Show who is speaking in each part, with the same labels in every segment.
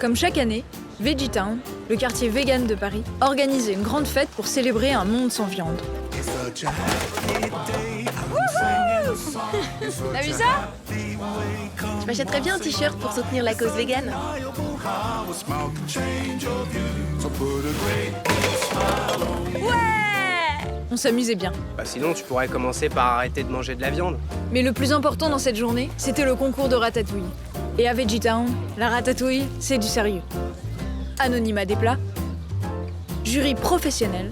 Speaker 1: Comme chaque année, VeggieTown, le quartier vegan de Paris, organisait une grande fête pour célébrer un monde sans viande.
Speaker 2: T'as vu ça? Je m'achèterais bien un t-shirt pour soutenir la cause végane. Ouais!
Speaker 1: On s'amusait bien.
Speaker 3: Bah sinon, tu pourrais commencer par arrêter de manger de la viande.
Speaker 1: Mais le plus important dans cette journée, c'était le concours de ratatouille. Et à VeggieTown, la ratatouille, c'est du sérieux. Anonymat des plats, jury professionnel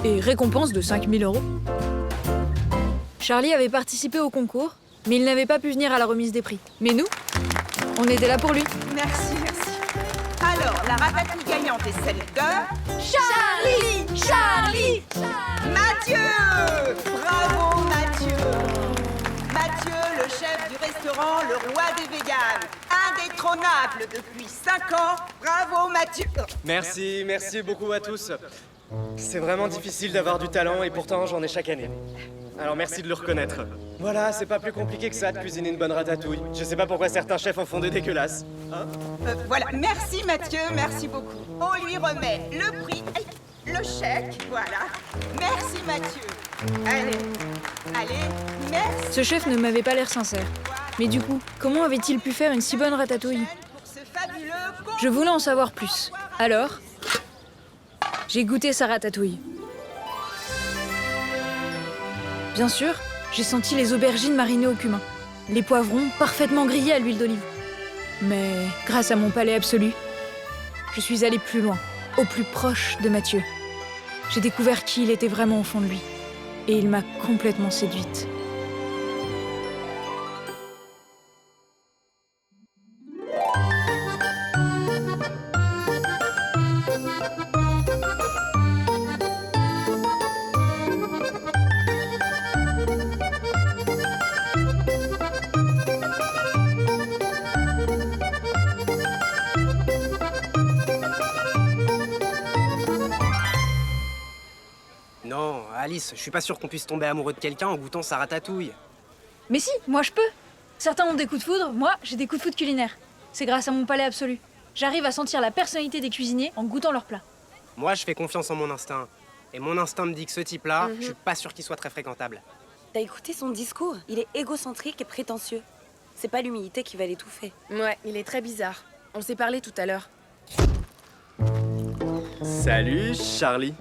Speaker 1: et récompense de 5 000 €. Charlie avait participé au concours, mais il n'avait pas pu venir à la remise des prix. Mais nous, on était là pour lui.
Speaker 4: Merci, merci. Alors, la ratatouille gagnante est celle de...
Speaker 2: Charlie! Charlie!
Speaker 4: Mathieu! Bravo, Mathieu! Mathieu, le chef du restaurant Le Roi des Véganes. Indétrônable depuis 5 ans. Bravo, Mathieu!
Speaker 3: Merci beaucoup à tous. C'est vraiment difficile d'avoir du talent et pourtant j'en ai chaque année. Alors merci de le reconnaître. Voilà, c'est pas plus compliqué que ça de cuisiner une bonne ratatouille. Je sais pas pourquoi certains chefs en font des dégueulasses. Hein?
Speaker 4: Voilà, merci Mathieu, merci beaucoup. On lui remet le prix, le chèque, voilà. Merci Mathieu. Allez, merci.
Speaker 1: Ce chef ne m'avait pas l'air sincère. Mais du coup, comment avait-il pu faire une si bonne ratatouille?
Speaker 4: Pour ce fabuleux
Speaker 1: Je voulais en savoir plus. Alors, j'ai goûté sa ratatouille. Bien sûr, j'ai senti les aubergines marinées au cumin, les poivrons parfaitement grillés à l'huile d'olive. Mais grâce à mon palais absolu, je suis allée plus loin, au plus proche de Mathieu. J'ai découvert qui il était vraiment au fond de lui. Et il m'a complètement séduite.
Speaker 3: Non, Alice, je suis pas sûr qu'on puisse tomber amoureux de quelqu'un en goûtant sa ratatouille.
Speaker 1: Mais si, moi je peux. Certains ont des coups de foudre, moi j'ai des coups de foudre culinaires. C'est grâce à mon palais absolu. J'arrive à sentir la personnalité des cuisiniers en goûtant leurs plats.
Speaker 3: Moi, je fais confiance en mon instinct. Et mon instinct me dit que ce type-là, je suis pas sûr qu'il soit très fréquentable.
Speaker 5: T'as écouté son discours? Il est égocentrique et prétentieux. C'est pas l'humilité qui va l'étouffer.
Speaker 2: Ouais, il est très bizarre. On s'est parlé tout à l'heure.
Speaker 3: Salut, Charlie.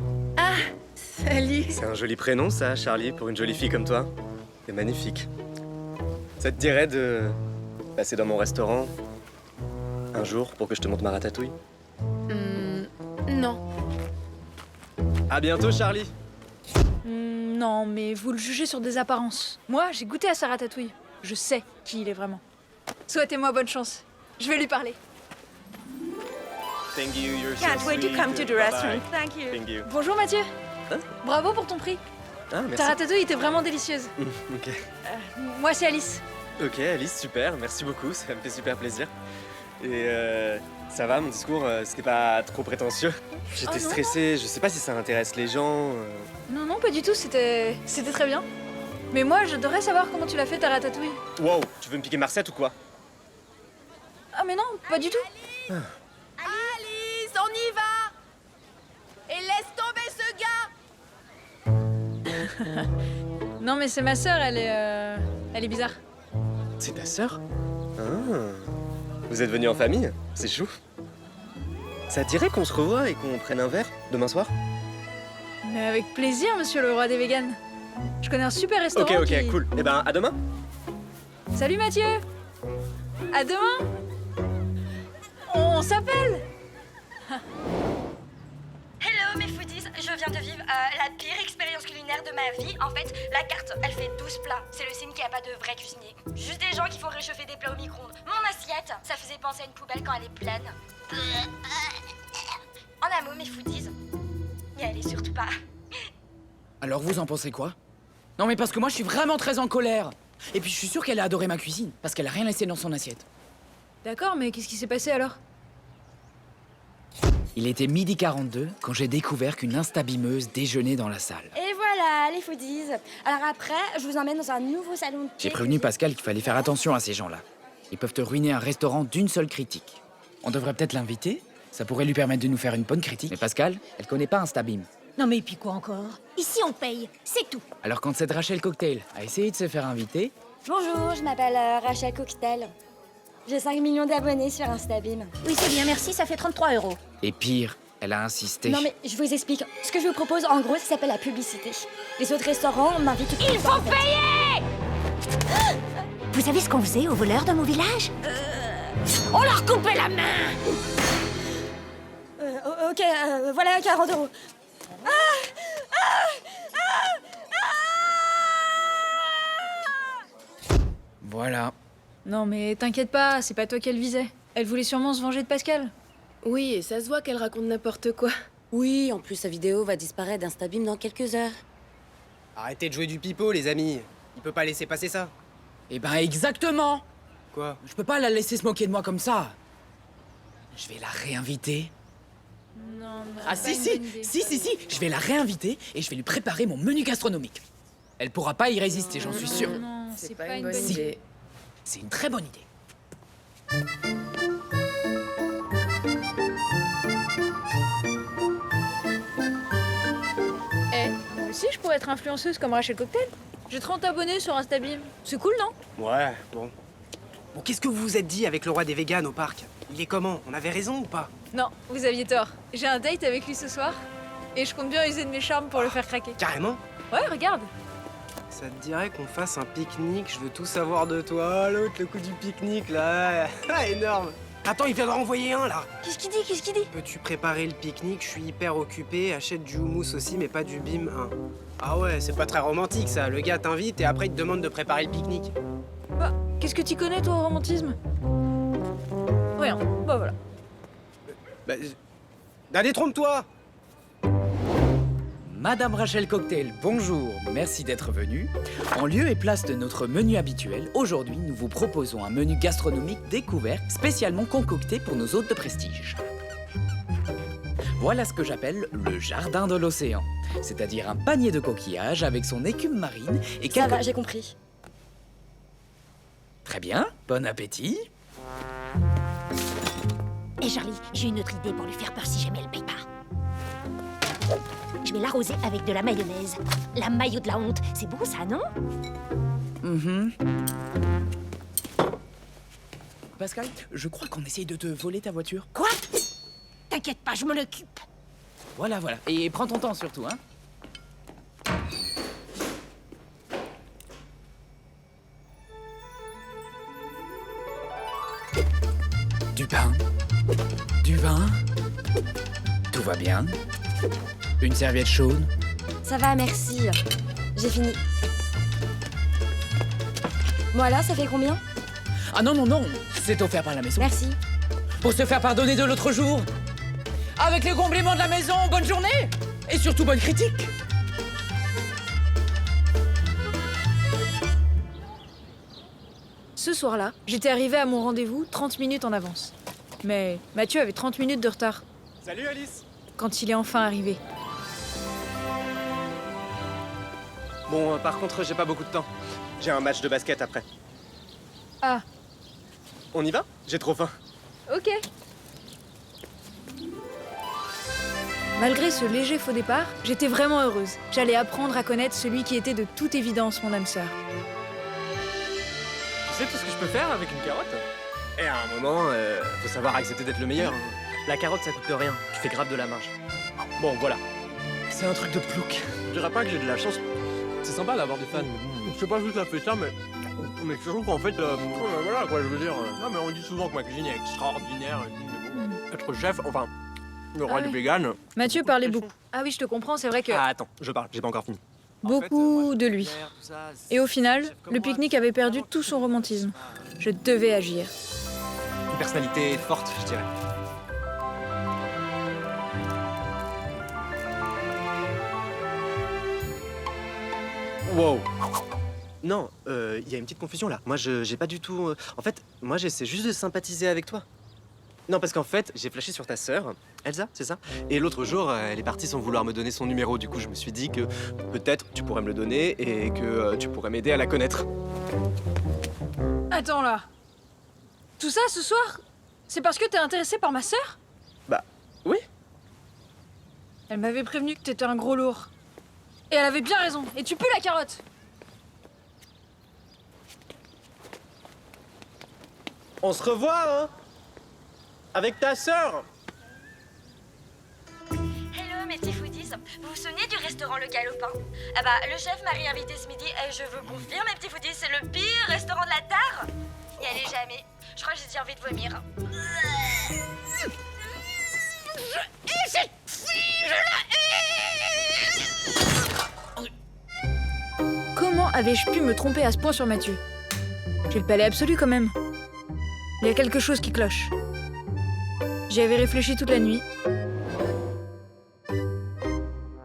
Speaker 2: Salut!
Speaker 3: C'est un joli prénom, ça, Charlie, pour une jolie fille comme toi. C'est magnifique. Ça te dirait de passer dans mon restaurant un jour pour que je te montre ma ratatouille?
Speaker 2: Non.
Speaker 3: À bientôt, Charlie.
Speaker 1: Non, mais vous le jugez sur des apparences. Moi, j'ai goûté à sa ratatouille. Je sais qui il est vraiment. Souhaitez-moi bonne chance. Je vais lui parler.
Speaker 3: Thank you, you're so
Speaker 4: Can't wait to
Speaker 3: sweet.
Speaker 4: come to the
Speaker 3: Bye-bye.
Speaker 4: restaurant. Thank you.
Speaker 3: Thank you.
Speaker 1: Bonjour Mathieu.
Speaker 3: Hein?
Speaker 1: Bravo pour ton prix.
Speaker 3: Ah, merci.
Speaker 1: Ta ratatouille était vraiment délicieuse.
Speaker 3: Ok.
Speaker 1: Moi, c'est Alice.
Speaker 3: Ok, Alice, super, merci beaucoup, ça me fait super plaisir. Et ça va, mon discours, c'était pas trop prétentieux. J'étais
Speaker 1: non.
Speaker 3: stressé, je sais pas si ça intéresse les gens.
Speaker 1: Non, non, pas du tout. C'était très bien. Mais moi, j'adorerais savoir comment tu l'as fait ta ratatouille.
Speaker 3: Wow, tu veux me piquer ma recette ou quoi?
Speaker 1: Ah mais non, pas du tout.
Speaker 2: Alice, on y va! Et laisse tomber ce gars!
Speaker 1: Non mais c'est ma sœur, elle est bizarre.
Speaker 3: C'est ta sœur? Ah. Vous êtes venus en famille? C'est chou. Ça te dirait qu'on se revoie et qu'on prenne un verre demain soir?
Speaker 1: Mais avec plaisir, monsieur le roi des véganes. Je connais un super restaurant
Speaker 3: Ok,
Speaker 1: qui...
Speaker 3: cool. Eh ben, à demain.
Speaker 1: Salut Mathieu. À demain. On s'appelle.
Speaker 6: Hello mes foodies, je viens de vivre la pire expérience culinaire de ma vie. En fait, la carte, elle fait 12 plats. C'est le signe qu'il n'y a pas de vrai cuisinier. Juste des gens qui font réchauffer des plats au micro-ondes. Mon assiette, ça faisait penser à une poubelle quand elle est pleine. En un mot, mes foodies, n'y allez surtout pas.
Speaker 7: Alors vous en pensez quoi? Non mais parce que moi je suis vraiment très en colère. Et puis je suis sûr qu'elle a adoré ma cuisine, parce qu'elle a rien laissé dans son assiette.
Speaker 1: D'accord, mais qu'est-ce qui s'est passé alors?
Speaker 7: Il était 12h42 quand j'ai découvert qu'une instabimeuse déjeunait dans la salle.
Speaker 6: Et voilà, les foodies. Alors après, je vous emmène dans un nouveau salon de thé.
Speaker 7: J'ai prévenu Pascal qu'il fallait faire attention à ces gens-là. Ils peuvent te ruiner un restaurant d'une seule critique. On devrait peut-être l'inviter. Ça pourrait lui permettre de nous faire une bonne critique. Mais Pascal, elle connaît pas Instabim.
Speaker 8: Non mais et puis quoi encore? Ici on paye, c'est tout.
Speaker 7: Alors quand cette Rachel Cocktail a essayé de se faire inviter,
Speaker 6: Bonjour, je m'appelle Rachel Cocktail. J'ai 5 millions d'abonnés sur Instabim.
Speaker 8: Oui c'est bien, merci, ça fait 33 €.
Speaker 7: et pire, elle a insisté.
Speaker 6: Non mais je vous explique. Ce que je vous propose, en gros, ça s'appelle la publicité. Les autres restaurants m'invitent tout le temps.
Speaker 8: Il faut payer! Vous savez ce qu'on faisait aux voleurs de mon village? On leur coupait la main!
Speaker 6: Ok, voilà 40 €.
Speaker 7: Voilà.
Speaker 1: Non mais t'inquiète pas, c'est pas toi qu'elle visait. Elle voulait sûrement se venger de Pascal.
Speaker 2: Oui, et ça se voit qu'elle raconte n'importe quoi.
Speaker 5: Oui, en plus sa vidéo va disparaître d'Instabim dans quelques heures.
Speaker 3: Arrêtez de jouer du pipeau, les amis. Il peut pas laisser passer ça.
Speaker 7: Eh ben exactement.
Speaker 3: Quoi?
Speaker 7: Je peux pas la laisser se moquer de moi comme ça. Je vais la réinviter.
Speaker 1: Non, mais
Speaker 7: Ah si, je vais la réinviter et je vais lui préparer mon menu gastronomique. Elle pourra pas y résister, j'en suis sûr.
Speaker 1: Non, c'est pas une
Speaker 2: bonne
Speaker 1: bonne idée.
Speaker 7: C'est une très bonne idée.
Speaker 1: Eh, moi aussi je pourrais être influenceuse comme Rachel Cocktail. J'ai 30 abonnés sur Instabim. C'est cool, non?
Speaker 3: Ouais, bon. Bon, qu'est-ce que vous vous êtes dit avec le roi des véganes au parc? Il est comment? On avait raison ou pas?
Speaker 1: Non, vous aviez tort. J'ai un date avec lui ce soir. Et je compte bien user de mes charmes pour le faire craquer.
Speaker 3: Carrément?
Speaker 1: Ouais, regarde.
Speaker 3: Ça te dirait qu'on fasse un pique-nique? Je veux tout savoir de toi. L'autre, le coup du pique-nique, là. Ah, énorme. Attends, il vient d'en renvoyer un, là.
Speaker 6: Qu'est-ce qu'il dit? Qu'est-ce qu'il dit?
Speaker 3: Peux-tu préparer le pique-nique? Je suis hyper occupé. Achète du houmous aussi, mais pas du bim 1. Ah ouais, c'est pas très romantique, ça. Le gars t'invite et après il te demande de préparer le pique-nique.
Speaker 1: Bah, qu'est-ce que t'y connais, toi, au romantisme? Rien. Bah voilà.
Speaker 3: Bah... détrompe-toi!
Speaker 7: Madame Rachel Cocktail, bonjour, merci d'être venue. En lieu et place de notre menu habituel, aujourd'hui nous vous proposons un menu gastronomique découvert spécialement concocté pour nos hôtes de prestige. Voilà ce que j'appelle le jardin de l'océan, c'est-à-dire un panier de coquillages avec son écume marine et
Speaker 6: Ça
Speaker 7: quelques...
Speaker 6: va, j'ai compris.
Speaker 7: Très bien, bon appétit.
Speaker 8: Et Charlie, j'ai une autre idée pour lui faire peur si jamais elle paye pas. Je vais l'arroser avec de la mayonnaise. La mayo de la honte, c'est bon ça, non?
Speaker 7: Pascal, je crois qu'on essaye de te voler ta voiture.
Speaker 8: Quoi? T'inquiète pas, je m'en occupe.
Speaker 7: Voilà, voilà. Et prends ton temps surtout, hein. Du pain. Du vin. Tout va bien. Une serviette chaude.
Speaker 6: Ça va, merci. J'ai fini. Voilà, ça fait combien?
Speaker 7: Ah non, non, non. C'est offert par la maison.
Speaker 6: Merci.
Speaker 7: Pour se faire pardonner de l'autre jour. Avec les compliments de la maison, bonne journée. Et surtout bonne critique.
Speaker 1: Ce soir-là, j'étais arrivée à mon rendez-vous 30 minutes en avance. Mais Mathieu avait 30 minutes de retard
Speaker 3: Salut Alice!
Speaker 1: quand il est enfin arrivé.
Speaker 3: Bon, par contre, j'ai pas beaucoup de temps. J'ai un match de basket après.
Speaker 1: Ah,
Speaker 3: On y va? J'ai trop faim.
Speaker 1: ok. Malgré ce léger faux départ, j'étais vraiment heureuse. J'allais apprendre à connaître celui qui était de toute évidence mon âme sœur.
Speaker 3: Tu sais tout ce que je peux faire avec une carotte? Et à un moment, faut savoir accepter d'être le meilleur. Hein. La carotte, ça coûte rien. Tu fais grave de la marge. Bon, voilà. C'est un truc de plouc. Je dirais pas que j'ai de la chance. C'est sympa d'avoir des fans. Je sais pas si ça fait ça, mais surtout qu'en fait, voilà quoi, je veux dire. Non, mais on dit souvent que ma cuisine est extraordinaire. Mais bon, être chef, enfin, le roi
Speaker 1: Ah
Speaker 3: du
Speaker 1: ouais.
Speaker 3: vegan.
Speaker 1: Mathieu parlait beaucoup. Ah oui, je te comprends, c'est vrai que
Speaker 3: Ah, attends, je parle, j'ai pas encore fini.
Speaker 1: beaucoup de lui. Et au final, le pique-nique avait perdu tout son romantisme. Je devais agir.
Speaker 3: Une personnalité forte, je dirais. Wow. Non, il y a une petite confusion là. Moi, j'ai pas du tout. En fait, moi, j'essaie juste de sympathiser avec toi. Non, parce qu'en fait, j'ai flashé sur ta sœur, Elsa, c'est ça? Et l'autre jour, elle est partie sans vouloir me donner son numéro. Du coup, je me suis dit que peut-être tu pourrais me le donner et que tu pourrais m'aider à la connaître.
Speaker 1: Attends là. Tout ça ce soir? C'est parce que t'es intéressé par ma sœur?
Speaker 3: Bah, oui.
Speaker 1: Elle m'avait prévenu que t'étais un gros lourd. Et elle avait bien raison. Et tu pues la carotte.
Speaker 3: On se revoit, hein? Avec ta sœur.
Speaker 6: Hello mes petits foodies, vous vous souvenez du restaurant Le Galopin? Ah bah le chef m'a réinvité ce midi et je vous confirme mes petits foodies, c'est le pire restaurant de la Tare. Y allez jamais, je crois que j'ai déjà envie de vomir. Et cette fille, je la hais.
Speaker 1: Comment avais-je pu me tromper à ce point sur Mathieu? J'ai le palais absolu quand même. Il y a quelque chose qui cloche. J'y avais réfléchi toute la nuit.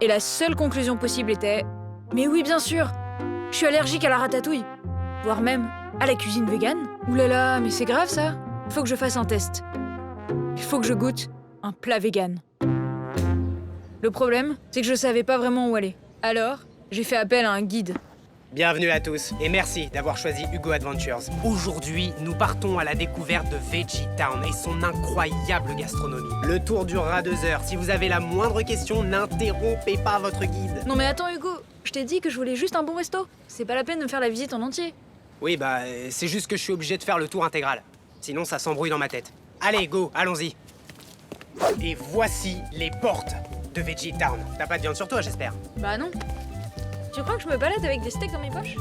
Speaker 1: Et la seule conclusion possible était... Mais oui, bien sûr! Je suis allergique à la ratatouille. Voire même à la cuisine végane. Ouh là là, mais c'est grave ça! Il faut que je fasse un test. Il faut que je goûte un plat vegan. Le problème, c'est que je savais pas vraiment où aller. Alors, j'ai fait appel à un guide.
Speaker 9: Bienvenue à tous et merci d'avoir choisi Hugo Adventures. Aujourd'hui, nous partons à la découverte de Veggie Town et son incroyable gastronomie. Le tour durera 2 heures. Si vous avez la moindre question, n'interrompez pas votre guide.
Speaker 1: Non mais attends Hugo, je t'ai dit que je voulais juste un bon resto. C'est pas la peine de me faire la visite en entier.
Speaker 9: Oui, bah, c'est juste que je suis obligé de faire le tour intégral. Sinon, ça s'embrouille dans ma tête. Allez, go, allons-y. Et voici les portes de Veggie Town. T'as pas de viande sur toi, j'espère?
Speaker 1: Bah non. Tu crois que je me balade avec des steaks dans mes poches?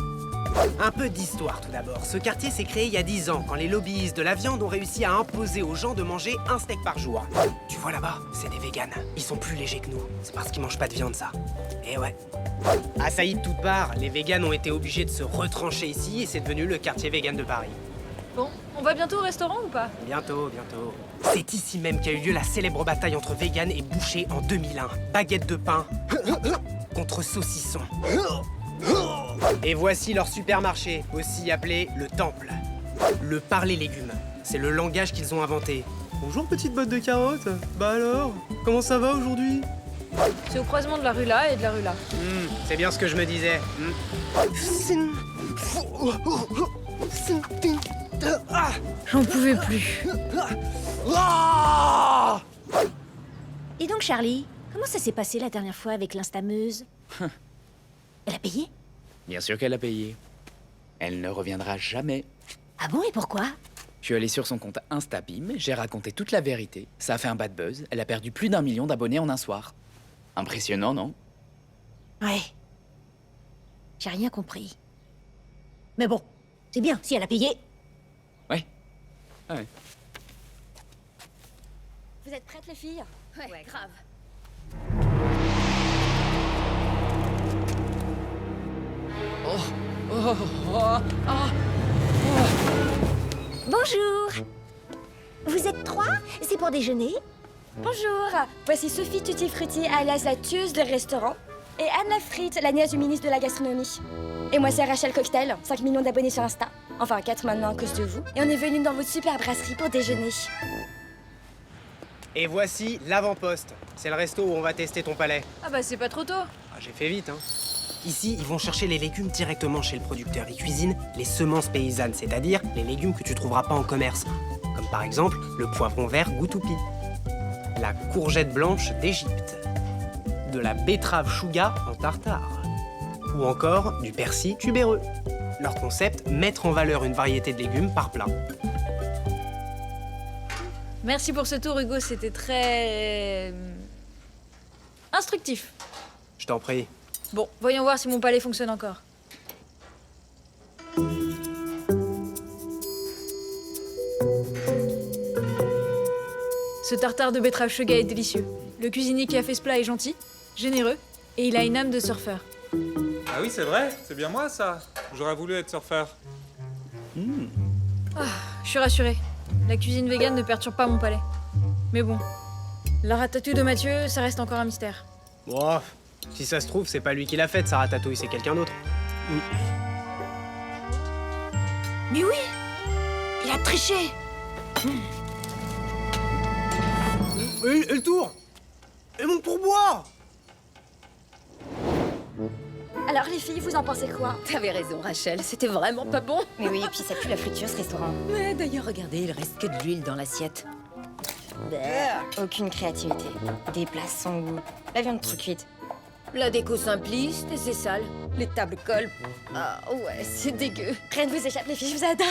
Speaker 9: Un peu d'histoire tout d'abord. Ce quartier s'est créé il y a 10 ans, quand les lobbyistes de la viande ont réussi à imposer aux gens de manger un steak par jour. Tu vois là-bas, c'est des véganes. Ils sont plus légers que nous. C'est parce qu'ils mangent pas de viande, ça. Et ouais. Assaillis de toutes parts, les véganes ont été obligés de se retrancher ici et c'est devenu le quartier vegan de Paris.
Speaker 1: Bon, on va bientôt au restaurant ou pas?
Speaker 9: Bientôt, bientôt. C'est ici même qu'a eu lieu la célèbre bataille entre véganes et bouchers en 2001. Baguette de pain contre saucisson. Et voici leur supermarché, aussi appelé le Temple. Le parler légumes, c'est le langage qu'ils ont inventé. Bonjour petite botte de carottes. Bah alors, comment ça va aujourd'hui?
Speaker 1: C'est au croisement de la rue là et de la rue là.
Speaker 9: C'est bien ce que je me disais.
Speaker 1: J'en pouvais plus.
Speaker 8: Et donc, Charlie, comment ça s'est passé la dernière fois avec l'instameuse? Elle a payé?
Speaker 7: Bien sûr qu'elle a payé. Elle ne reviendra jamais.
Speaker 8: Ah bon, et pourquoi?
Speaker 7: Je suis allé sur son compte Instabim, j'ai raconté toute la vérité. Ça a fait un bad buzz. Elle a perdu plus d'1 million d'abonnés en un soir. Impressionnant, non?
Speaker 8: Ouais. J'ai rien compris. Mais bon, c'est bien, si elle a payé.
Speaker 7: Ouais. Ouais.
Speaker 6: Vous êtes prêtes les filles? Ouais, grave.
Speaker 8: Bonjour. Vous êtes 3? C'est pour déjeuner?
Speaker 6: Bonjour, voici Sophie Tutti Frutti, alias la tueuse de restaurant, et Anne la Frite, la nièce du ministre de la Gastronomie. Et moi c'est Rachel Cocktail, 5 millions d'abonnés sur Insta. Enfin 4 maintenant à cause de vous. Et on est venu dans votre super brasserie pour déjeuner.
Speaker 9: Et voici l'avant-poste. C'est le resto où on va tester ton palais.
Speaker 1: Ah bah c'est pas trop tôt.
Speaker 9: Ah, j'ai fait vite, hein. Ici, ils vont chercher les légumes directement chez le producteur. Ils cuisinent les semences paysannes, c'est-à-dire les légumes que tu trouveras pas en commerce. Comme par exemple le poivron vert Goutoupi, la courgette blanche d'Égypte, de la betterave chouga en tartare, ou encore du persil tubéreux. Leur concept, mettre en valeur une variété de légumes par plat.
Speaker 1: Merci pour ce tour Hugo, c'était très... instructif.
Speaker 9: Je t'en prie.
Speaker 1: Bon, voyons voir si mon palais fonctionne encore. Ce tartare de betterave chouga est délicieux. Le cuisinier qui a fait ce plat est gentil, généreux, et il a une âme de surfeur.
Speaker 10: Ah oui, c'est vrai, c'est bien moi ça. J'aurais voulu être surfeur.
Speaker 1: Je suis rassurée. La cuisine végane ne perturbe pas mon palais. Mais bon, la ratatouille de Mathieu, ça reste encore un mystère.
Speaker 9: Bon, si ça se trouve, c'est pas lui qui l'a faite, sa ratatouille, c'est quelqu'un d'autre.
Speaker 8: Mais oui, il a triché.
Speaker 9: Et le tour. Et mon pourboire.
Speaker 6: Alors les filles, vous en pensez quoi?
Speaker 2: T'avais raison, Rachel, c'était vraiment pas bon.
Speaker 8: Mais oui, et puis ça pue la friture, ce restaurant.
Speaker 2: Mais d'ailleurs, regardez, il reste que de l'huile dans l'assiette.
Speaker 6: Aucune créativité. Des plats sans goût. La viande trop cuite.
Speaker 8: La déco simpliste et c'est sale. Les tables collent.
Speaker 6: Ah ouais, c'est dégueu. Rien ne vous échappe les filles, je vous adore.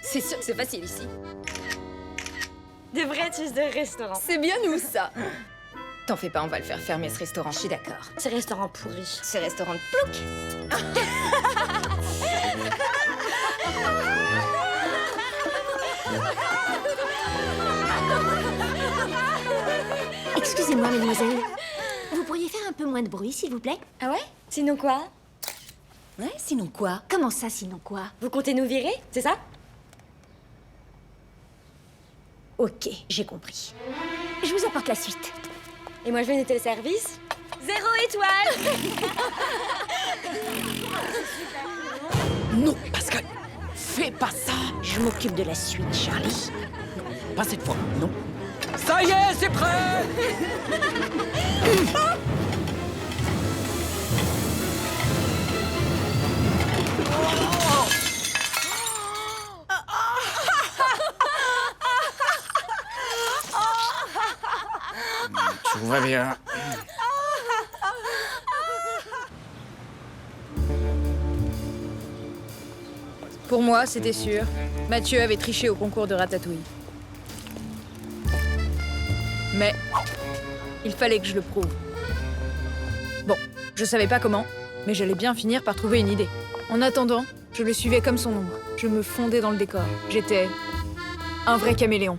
Speaker 8: C'est sûr que c'est facile ici.
Speaker 6: Des vrais tues de restaurant.
Speaker 8: C'est bien nous, ça. T'en fais pas, on va le faire fermer ce restaurant, je suis d'accord.
Speaker 6: Ce restaurant pourri.
Speaker 8: Ce restaurant de plouc.
Speaker 11: Excusez-moi, mademoiselle. Vous pourriez faire un peu moins de bruit, s'il vous plaît?
Speaker 6: Ah ouais? Sinon quoi?
Speaker 8: Ouais, sinon quoi?
Speaker 11: Comment ça, sinon quoi?
Speaker 6: Vous comptez nous virer, c'est ça?
Speaker 11: Ok, j'ai compris. Je vous apporte la suite.
Speaker 6: Et moi je vais noter le service. 0 étoile.
Speaker 7: Non, Pascal, fais pas ça.
Speaker 11: Je m'occupe de la suite, Charlie.
Speaker 7: Pas cette fois, non. Ça y est, c'est prêt. Tout va bien.
Speaker 1: Pour moi, c'était sûr. Mathieu avait triché au concours de ratatouille. Mais il fallait que je le prouve. Bon, je savais pas comment, mais j'allais bien finir par trouver une idée. En attendant, je le suivais comme son ombre. Je me fondais dans le décor. J'étais un vrai caméléon.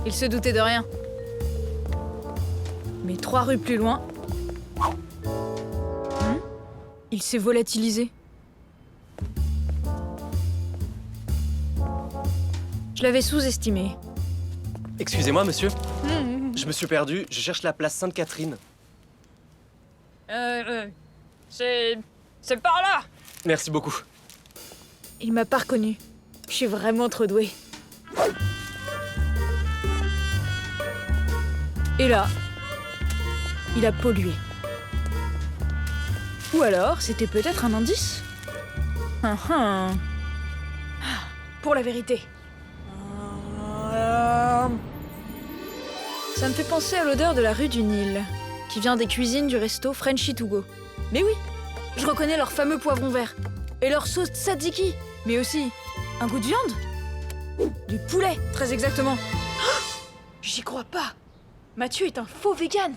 Speaker 1: Il se doutait de rien. Mais 3 rues plus loin, il s'est volatilisé. Je l'avais sous-estimé.
Speaker 3: Excusez-moi, monsieur. Je me suis perdu, je cherche la place Sainte-Catherine.
Speaker 1: C'est par là.
Speaker 3: Merci beaucoup.
Speaker 1: Il m'a pas reconnu. Je suis vraiment trop douée. Et là, il a pollué. Ou alors, c'était peut-être un indice. Pour la vérité. Ça me fait penser à l'odeur de la rue du Nil, qui vient des cuisines du resto Frenchy to go. Mais oui, je reconnais leur fameux poivron vert. Et leur sauce tzatziki. Mais aussi, un goût de viande. Du poulet, très exactement. J'y crois pas. Mathieu est un faux vegan.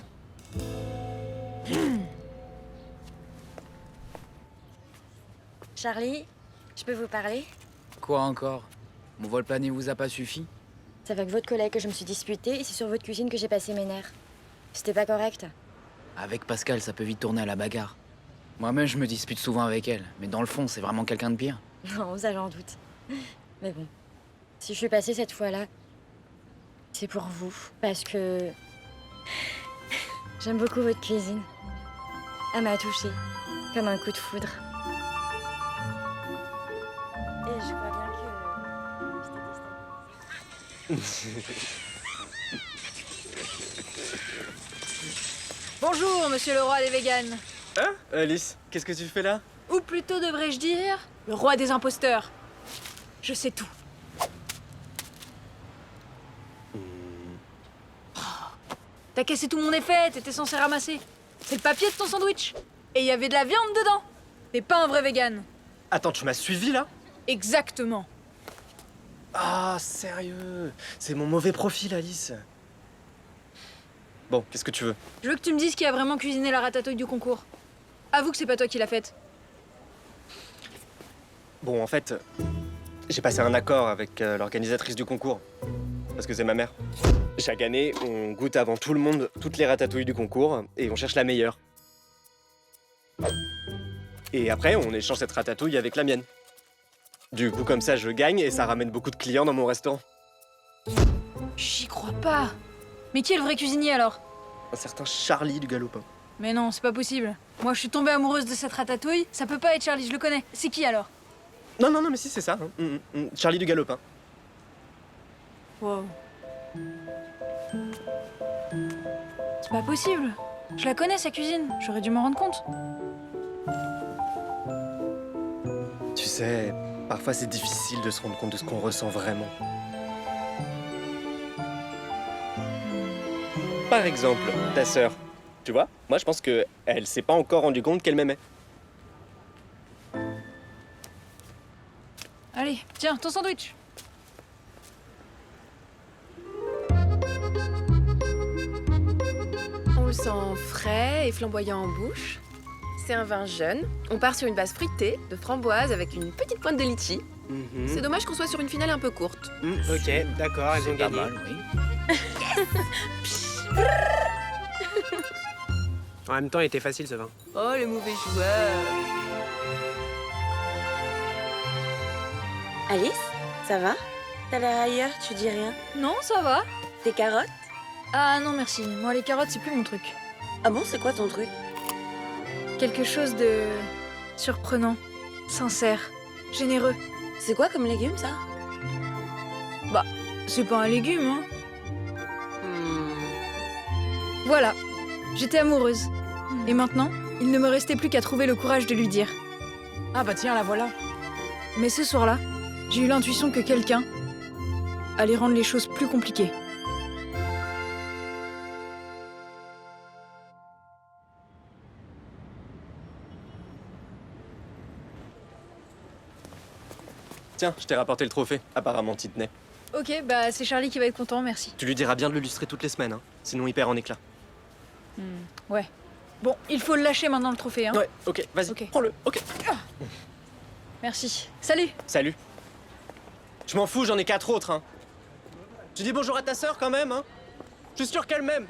Speaker 6: Charlie, je peux vous parler?
Speaker 7: Quoi encore? Mon vol plané vous a pas suffi?
Speaker 6: C'est avec votre collègue que je me suis disputée et c'est sur votre cuisine que j'ai passé mes nerfs. C'était pas correct.
Speaker 7: Avec Pascal, ça peut vite tourner à la bagarre. Moi-même, je me dispute souvent avec elle, mais dans le fond, c'est vraiment quelqu'un de pire.
Speaker 6: Non, ça j'en doute. Mais bon, si je suis passée cette fois-là, c'est pour vous. Parce que j'aime beaucoup votre cuisine. Elle m'a touchée, comme un coup de foudre. Et je crois bien que j'étais
Speaker 1: Bonjour, monsieur le roi des véganes.
Speaker 3: Hein, Alice, qu'est-ce que tu fais là?
Speaker 1: Ou plutôt devrais-je dire, le roi des imposteurs. Je sais tout. T'as cassé tout mon effet, t'étais censé ramasser. C'est le papier de ton sandwich. Et il y avait de la viande dedans. T'es pas un vrai vegan.
Speaker 3: Attends, tu m'as suivi là?
Speaker 1: Exactement.
Speaker 3: Ah, sérieux? C'est mon mauvais profil, Alice. Bon, qu'est-ce que tu veux?
Speaker 1: Je veux que tu me dises qui a vraiment cuisiné la ratatouille du concours. Avoue que c'est pas toi qui l'as faite.
Speaker 3: Bon, en fait, j'ai passé un accord avec l'organisatrice du concours. Parce que c'est ma mère. Chaque année, on goûte avant tout le monde toutes les ratatouilles du concours et on cherche la meilleure. Et après, on échange cette ratatouille avec la mienne. Du coup, comme ça, je gagne et ça ramène beaucoup de clients dans mon restaurant.
Speaker 1: J'y crois pas. Mais qui est le vrai cuisinier alors?
Speaker 3: Un certain Charlie du Galopin.
Speaker 1: Mais non, c'est pas possible. Moi, je suis tombée amoureuse de cette ratatouille. Ça peut pas être Charlie, je le connais. C'est qui alors?
Speaker 3: Non, mais si, c'est ça. Charlie du Galopin.
Speaker 1: Wow. C'est pas possible. Je la connais, sa cuisine. J'aurais dû m'en rendre compte.
Speaker 3: sais, parfois c'est difficile de se rendre compte de ce qu'on ressent vraiment. Par exemple, ta sœur. Tu vois, moi je pense que elle s'est pas encore rendue compte qu'elle m'aimait.
Speaker 1: Allez, tiens, ton sandwich.
Speaker 2: On le sent frais et flamboyant en bouche. C'est un vin jeune. On part sur une base fruitée, de framboise avec une petite pointe de litchi. C'est dommage qu'on soit sur une finale un peu courte.
Speaker 9: Ok, d'accord, elles ont
Speaker 7: Pas
Speaker 9: gagné.
Speaker 7: mal, oui.
Speaker 9: En même temps, il était facile ce vin.
Speaker 2: Oh, le mauvais joueur.
Speaker 5: Alice, ça va? T'as l'air ailleurs, tu dis rien.
Speaker 1: Non, ça va.
Speaker 5: Tes carottes?
Speaker 1: Ah non, merci. Moi, les carottes, c'est plus mon truc.
Speaker 5: Ah bon, c'est quoi ton truc?
Speaker 1: Quelque chose de surprenant, sincère, généreux.
Speaker 5: C'est quoi comme légume, ça?
Speaker 1: Bah, c'est pas un légume, hein. Voilà, j'étais amoureuse. Et maintenant, il ne me restait plus qu'à trouver le courage de lui dire.
Speaker 7: Ah bah tiens, la voilà.
Speaker 1: Mais ce soir-là, j'ai eu l'intuition que quelqu'un allait rendre les choses plus compliquées.
Speaker 3: Tiens, je t'ai rapporté le trophée. Apparemment, t'y tenais.
Speaker 1: Ok, bah c'est Charlie qui va être content, merci.
Speaker 3: Tu lui diras bien de le lustrer toutes les semaines, hein. Sinon il perd en éclat.
Speaker 1: Ouais. Bon, il faut le lâcher maintenant le trophée, hein.
Speaker 3: Ouais, ok, vas-y,
Speaker 1: Ok.
Speaker 3: prends-le, ok.
Speaker 1: Merci. Salut.
Speaker 3: Salut. Je m'en fous, j'en ai 4 autres, hein. Tu dis bonjour à ta sœur quand même, hein. Je suis sûr qu'elle m'aime.